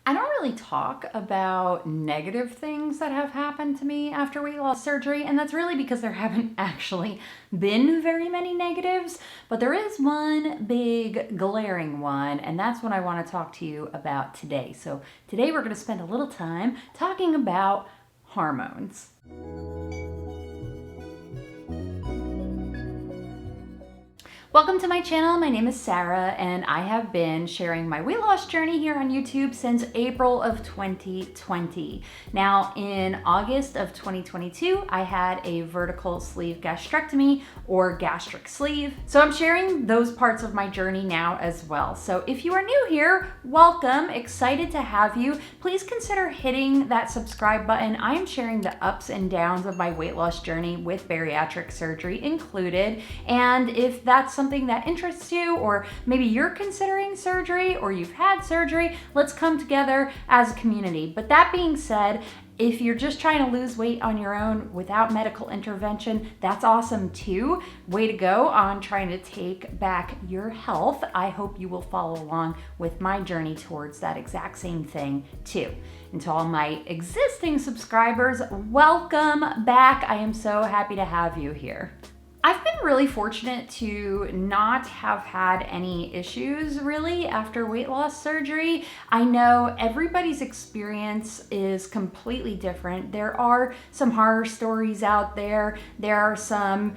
I don't really talk about negative things that have happened to me after weight loss surgery, and that's really because there haven't actually been very many negatives, but there is one big glaring one, and that's what I want to talk to you about today. So today we're going to spend a little time talking about hormones. Welcome to my channel. My name is Sara, and I have been sharing my weight loss journey here on YouTube since April of 2020. Now, in August of 2022, I had a vertical sleeve gastrectomy or gastric sleeve. So I'm sharing those parts of my journey now as well. So if you are new here, welcome. Excited to have you. Please consider hitting that subscribe button. I am sharing the ups and downs of my weight loss journey with bariatric surgery included. And if that's something that interests you, or maybe you're considering surgery or you've had surgery, let's come together as a community. But that being said, if you're just trying to lose weight on your own without medical intervention, that's awesome too. Way to go on trying to take back your health. I hope you will follow along with my journey towards that exact same thing too. And to all my existing subscribers, welcome back. I am so happy to have you here. I've been really fortunate to not have had any issues really after weight loss surgery. I know everybody's experience is completely different. There are some horror stories out there. There are some,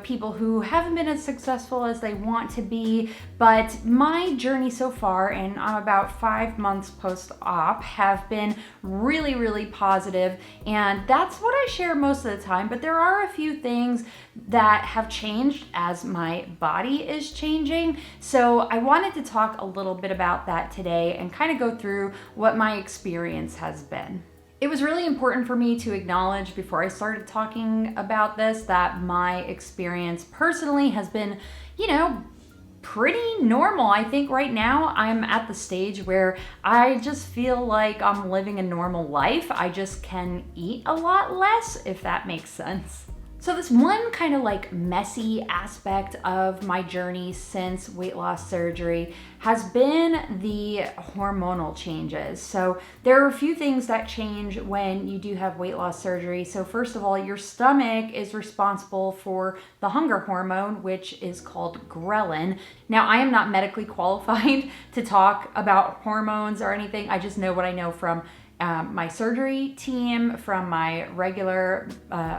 people who haven't been as successful as they want to be. But my journey so far, and I'm about 5 months post-op, have been really, really positive. And that's what I share most of the time. But there are a few things that have changed as my body is changing. So I wanted to talk a little bit about that today and kind of go through what my experience has been. It was really important for me to acknowledge before I started talking about this that my experience personally has been, pretty normal. I think right now I'm at the stage where I just feel like I'm living a normal life. I just can eat a lot less, if that makes sense. So this one kind of like messy aspect of my journey since weight loss surgery has been the hormonal changes. So there are a few things that change when you do have weight loss surgery. So first of all, your stomach is responsible for the hunger hormone, which is called ghrelin. Now, I am not medically qualified to talk about hormones or anything. I just know what I know from my surgery team, from my regular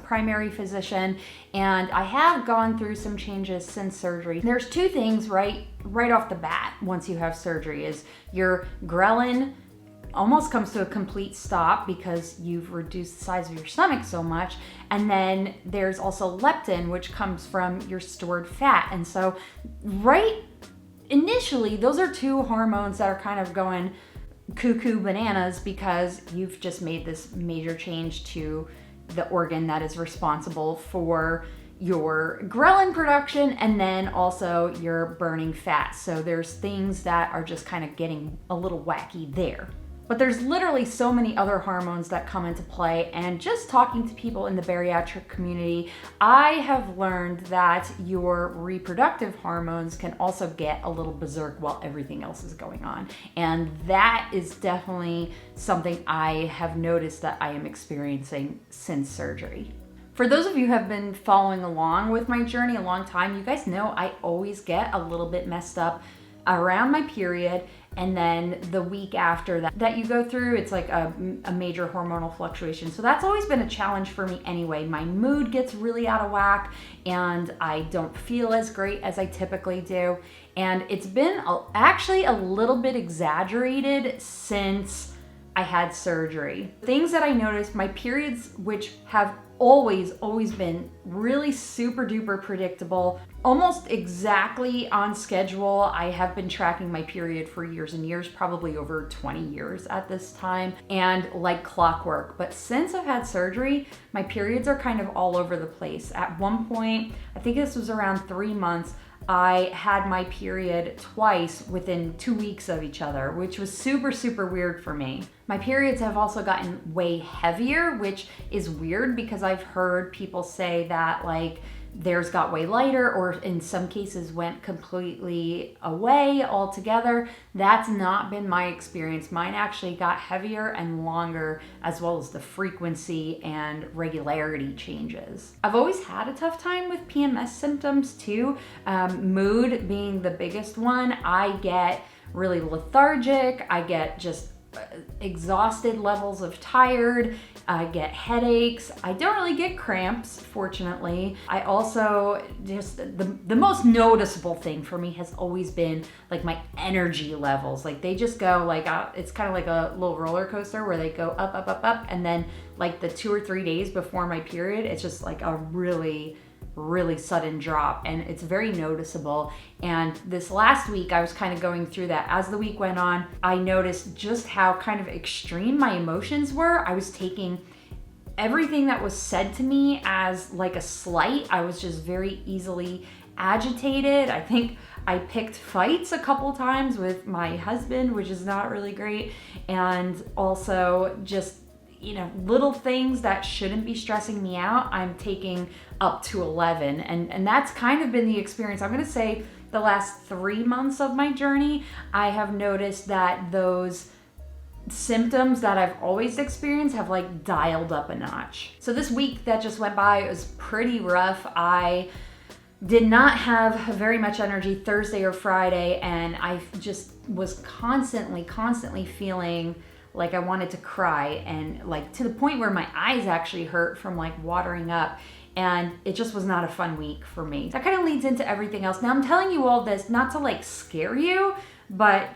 primary physician, and I have gone through some changes since surgery. There's two things right off the bat once you have surgery is your ghrelin almost comes to a complete stop because you've reduced the size of your stomach so much. And then there's also leptin, which comes from your stored fat. And so right initially, those are two hormones that are kind of going cuckoo bananas because you've just made this major change to the organ that is responsible for your ghrelin production and then also your burning fat. So there's things that are just kind of getting a little wacky there. But there's literally so many other hormones that come into play, and just talking to people in the bariatric community, I have learned that your reproductive hormones can also get a little berserk while everything else is going on. And that is definitely something I have noticed that I am experiencing since surgery. For those of you who have been following along with my journey a long time, you guys know I always get a little bit messed up around my period, and then the week after that you go through, it's like a major hormonal fluctuation. So that's always been a challenge for me anyway. My mood gets really out of whack and I don't feel as great as I typically do. And it's been actually a little bit exaggerated since I had surgery. Things that I noticed, my periods, which have always been really super duper predictable, almost exactly on schedule. I have been tracking my period for years and years, probably over 20 years at this time, and like clockwork. But since I've had surgery, my periods are kind of all over the place. At one point, I think this was around 3 months, I had my period twice within 2 weeks of each other, which was super, super weird for me. My periods have also gotten way heavier, which is weird because I've heard people say that like theirs got way lighter, or in some cases went completely away altogether. That's not been my experience. Mine actually got heavier and longer, as well as the frequency and regularity changes. I've always had a tough time with PMS symptoms too, mood being the biggest one. I get really lethargic, I get just exhausted levels of tired, I get headaches. I don't really get cramps, fortunately. I also just, the most noticeable thing for me has always been like my energy levels. Like they just go like, it's kind of like a little roller coaster where they go up, up, up, up. And then like the 2 or 3 days before my period, it's just like a really sudden drop, and it's very noticeable. And this last week I was kind of going through that. As the week went on, I noticed just how kind of extreme my emotions were. I was taking everything that was said to me as like a slight. I was just very easily agitated. I think I picked fights a couple times with my husband, which is not really great. And also just, you know, little things that shouldn't be stressing me out, I'm taking up to 11. And that's kind of been the experience. I'm gonna say the last 3 months of my journey, I have noticed that those symptoms that I've always experienced have like dialed up a notch. So this week that just went by, it was pretty rough. I did not have very much energy Thursday or Friday, and I just was constantly feeling like I wanted to cry, and like to the point where my eyes actually hurt from like watering up, and it just was not a fun week for me. That kind of leads into everything else. Now I'm telling you all this not to like scare you, but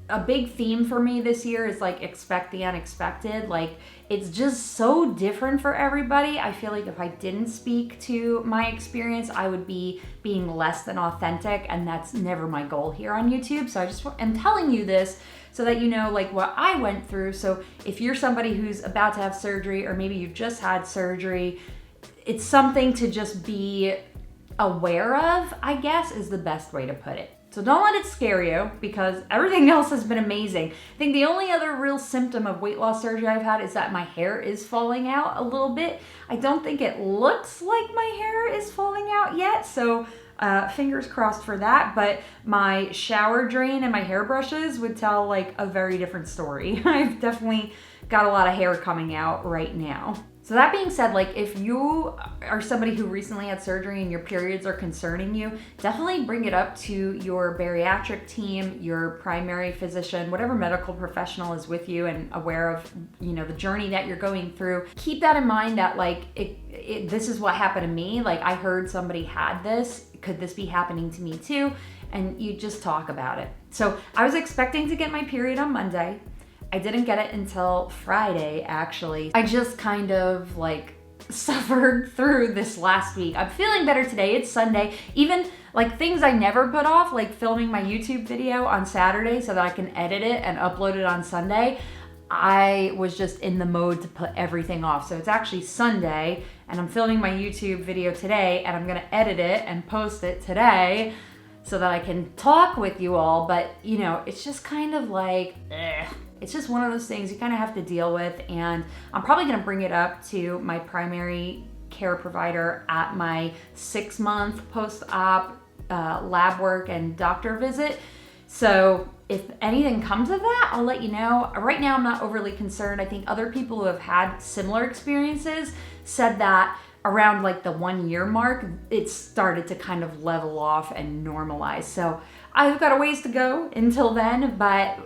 a big theme for me this year is like expect the unexpected. Like it's just so different for everybody. I feel like if I didn't speak to my experience, I would be being less than authentic, and that's never my goal here on YouTube. So I just am telling you this so that you know like what I went through. So if you're somebody who's about to have surgery, or maybe you've just had surgery, it's something to just be aware of, I guess, is the best way to put it. So don't let it scare you, because everything else has been amazing. I think the only other real symptom of weight loss surgery I've had is that my hair is falling out a little bit. I don't think it looks like my hair is falling out yet, so fingers crossed for that. But my shower drain and my hairbrushes would tell like a very different story. I've definitely got a lot of hair coming out right now. So that being said, like if you are somebody who recently had surgery and your periods are concerning you, definitely bring it up to your bariatric team, your primary physician, whatever medical professional is with you and aware of, you know, the journey that you're going through. Keep that in mind that like this is what happened to me. Like I heard somebody had this. Could this be happening to me too? And you just talk about it. So I was expecting to get my period on Monday. I didn't get it until Friday, actually. I just kind of like suffered through this last week. I'm feeling better today. It's Sunday. Even like things I never put off, like filming my YouTube video on Saturday so that I can edit it and upload it on Sunday, I was just in the mode to put everything off. So it's actually Sunday, and I'm filming my YouTube video today, and I'm gonna edit it and post it today so that I can talk with you all. But you know, it's just kind of like, it's just one of those things you kind of have to deal with. And I'm probably gonna bring it up to my primary care provider at my 6-month post-op lab work and doctor visit. So if anything comes of that, I'll let you know. Right now, I'm not overly concerned. I think other people who have had similar experiences said that around like the 1-year mark, it started to kind of level off and normalize. So I've got a ways to go until then, but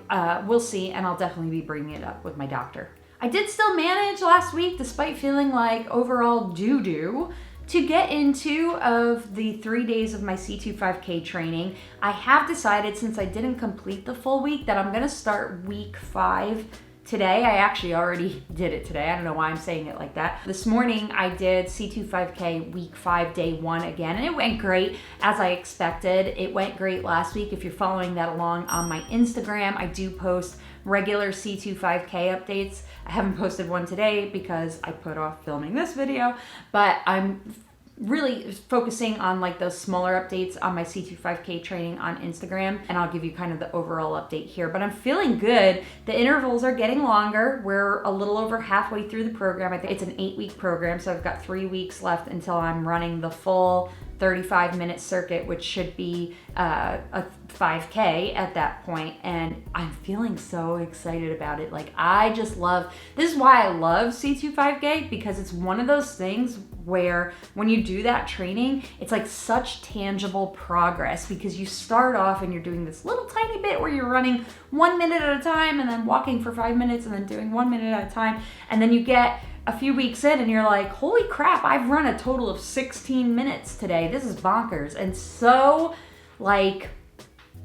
we'll see, and I'll definitely be bringing it up with my doctor. I did still manage last week, despite feeling like overall doo-doo, to get into of the 3 days of my C25K training. I have decided, since I didn't complete the full week, that I'm gonna start week 5 today. I actually already did it today. I don't know why I'm saying it like that. This morning I did C25K week 5, day 1 again, and it went great as I expected. It went great last week. If you're following that along on my Instagram, I do post regular C25K updates. I haven't posted one today because I put off filming this video, but I'm really focusing on like those smaller updates on my C25K training on Instagram, and I'll give you kind of the overall update here. But I'm feeling good. The intervals are getting longer. We're a little over halfway through the program. I think it's an 8-week program, so I've got 3 weeks left until I'm running the full 35-minute circuit, which should be a 5K at that point, and I'm feeling so excited about it. Like, I just love, this is why I love C25K, because it's one of those things where when you do that training, it's like such tangible progress, because you start off and you're doing this little tiny bit where you're running 1 minute at a time and then walking for 5 minutes and then doing 1 minute at a time, and then you get a few weeks in and you're like, holy crap, I've run a total of 16 minutes today. This is bonkers. And so, like,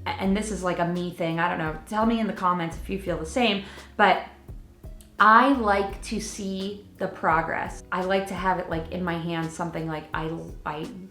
and this is like a me thing, I don't know, tell me in the comments if you feel the same, but I like to see the progress. I like to have it like in my hand, something like I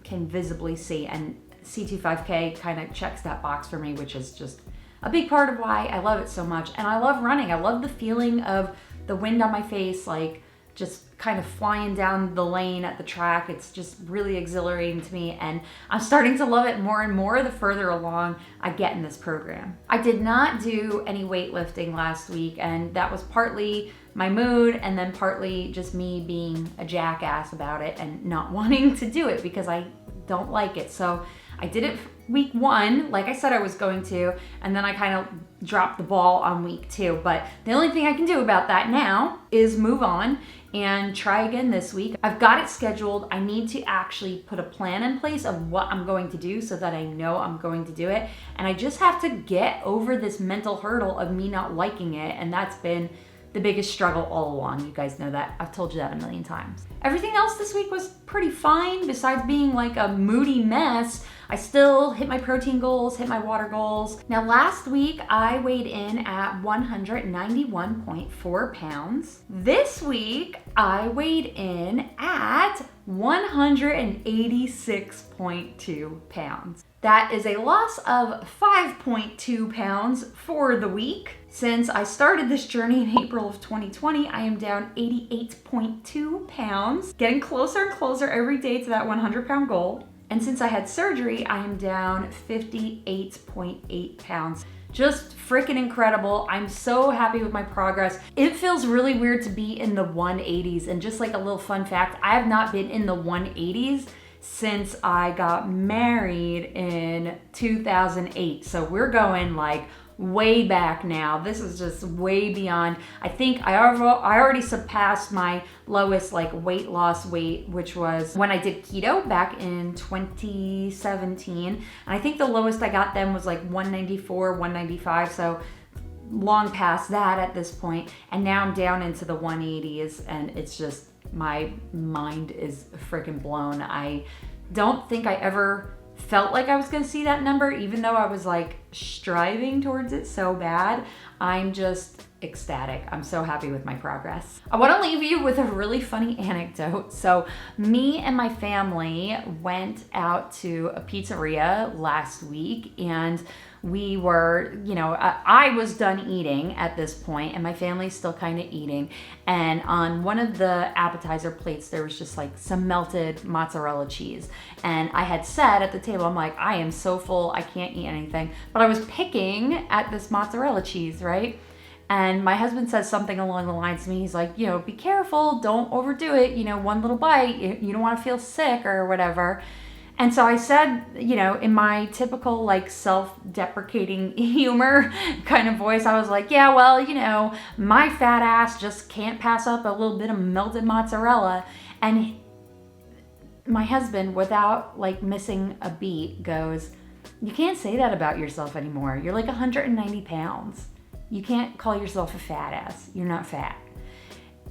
can visibly see, and C25K kind of checks that box for me, which is just a big part of why I love it so much. And I love running. I love the feeling of the wind on my face, like just kind of flying down the lane at the track. It's just really exhilarating to me, and I'm starting to love it more and more the further along I get in this program. I did not do any weightlifting last week, and that was partly my mood and then partly just me being a jackass about it and not wanting to do it because I don't like it. So I did it week 1, like I said I was going to, and then I kind of dropped the ball on week 2. But the only thing I can do about that now is move on and try again this week. I've got it scheduled. I need to actually put a plan in place of what I'm going to do so that I know I'm going to do it. And I just have to get over this mental hurdle of me not liking it, and that's been the biggest struggle all along. You guys know that. I've told you that a million times. Everything else this week was pretty fine, besides being like a moody mess. I still hit my protein goals, hit my water goals. Now, last week I weighed in at 191.4 pounds. This week I weighed in at 186.2 pounds. That is a loss of 5.2 pounds for the week. Since I started this journey in April of 2020, I am down 88.2 pounds, getting closer and closer every day to that 100-pound goal. And since I had surgery, I am down 58.8 pounds. Just freaking incredible. I'm so happy with my progress. It feels really weird to be in the 180s. And just like a little fun fact, I have not been in the 180s since I got married in 2008. So we're going like way back now. This is just way beyond. I think I already surpassed my lowest like weight loss weight, which was when I did keto back in 2017. And I think the lowest I got then was like 194, 195. So long past that at this point. And now I'm down into the 180s, and it's just, my mind is freaking blown. I don't think I ever felt like I was gonna see that number, even though I was like striving towards it so bad. I'm just ecstatic. I'm so happy with my progress. I want to leave you with a really funny anecdote. So me and my family went out to a pizzeria last week, and we were, I was done eating at this point, and my family's still kind of eating. And on one of the appetizer plates, there was just like some melted mozzarella cheese. And I had said at the table, I'm like, I am so full, I can't eat anything. But I was picking at this mozzarella cheese, right? And my husband says something along the lines to me. He's like, be careful, don't overdo it. One little bite, you don't want to feel sick or whatever. And so I said, in my typical like self-deprecating humor kind of voice, I was like, yeah, well, my fat ass just can't pass up a little bit of melted mozzarella. And my husband, without like missing a beat, goes, you can't say that about yourself anymore. You're like 190 pounds. You can't call yourself a fat ass. You're not fat.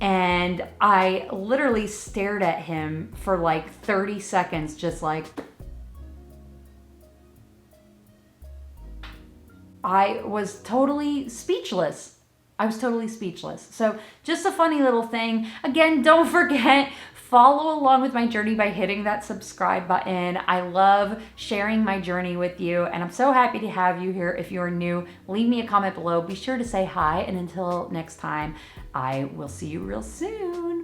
And I literally stared at him for like 30 seconds, just like, I was totally speechless. So just a funny little thing. Again, don't forget, follow along with my journey by hitting that subscribe button. I love sharing my journey with you, and I'm so happy to have you here. If you're new, leave me a comment below. Be sure to say hi, and until next time, I will see you real soon.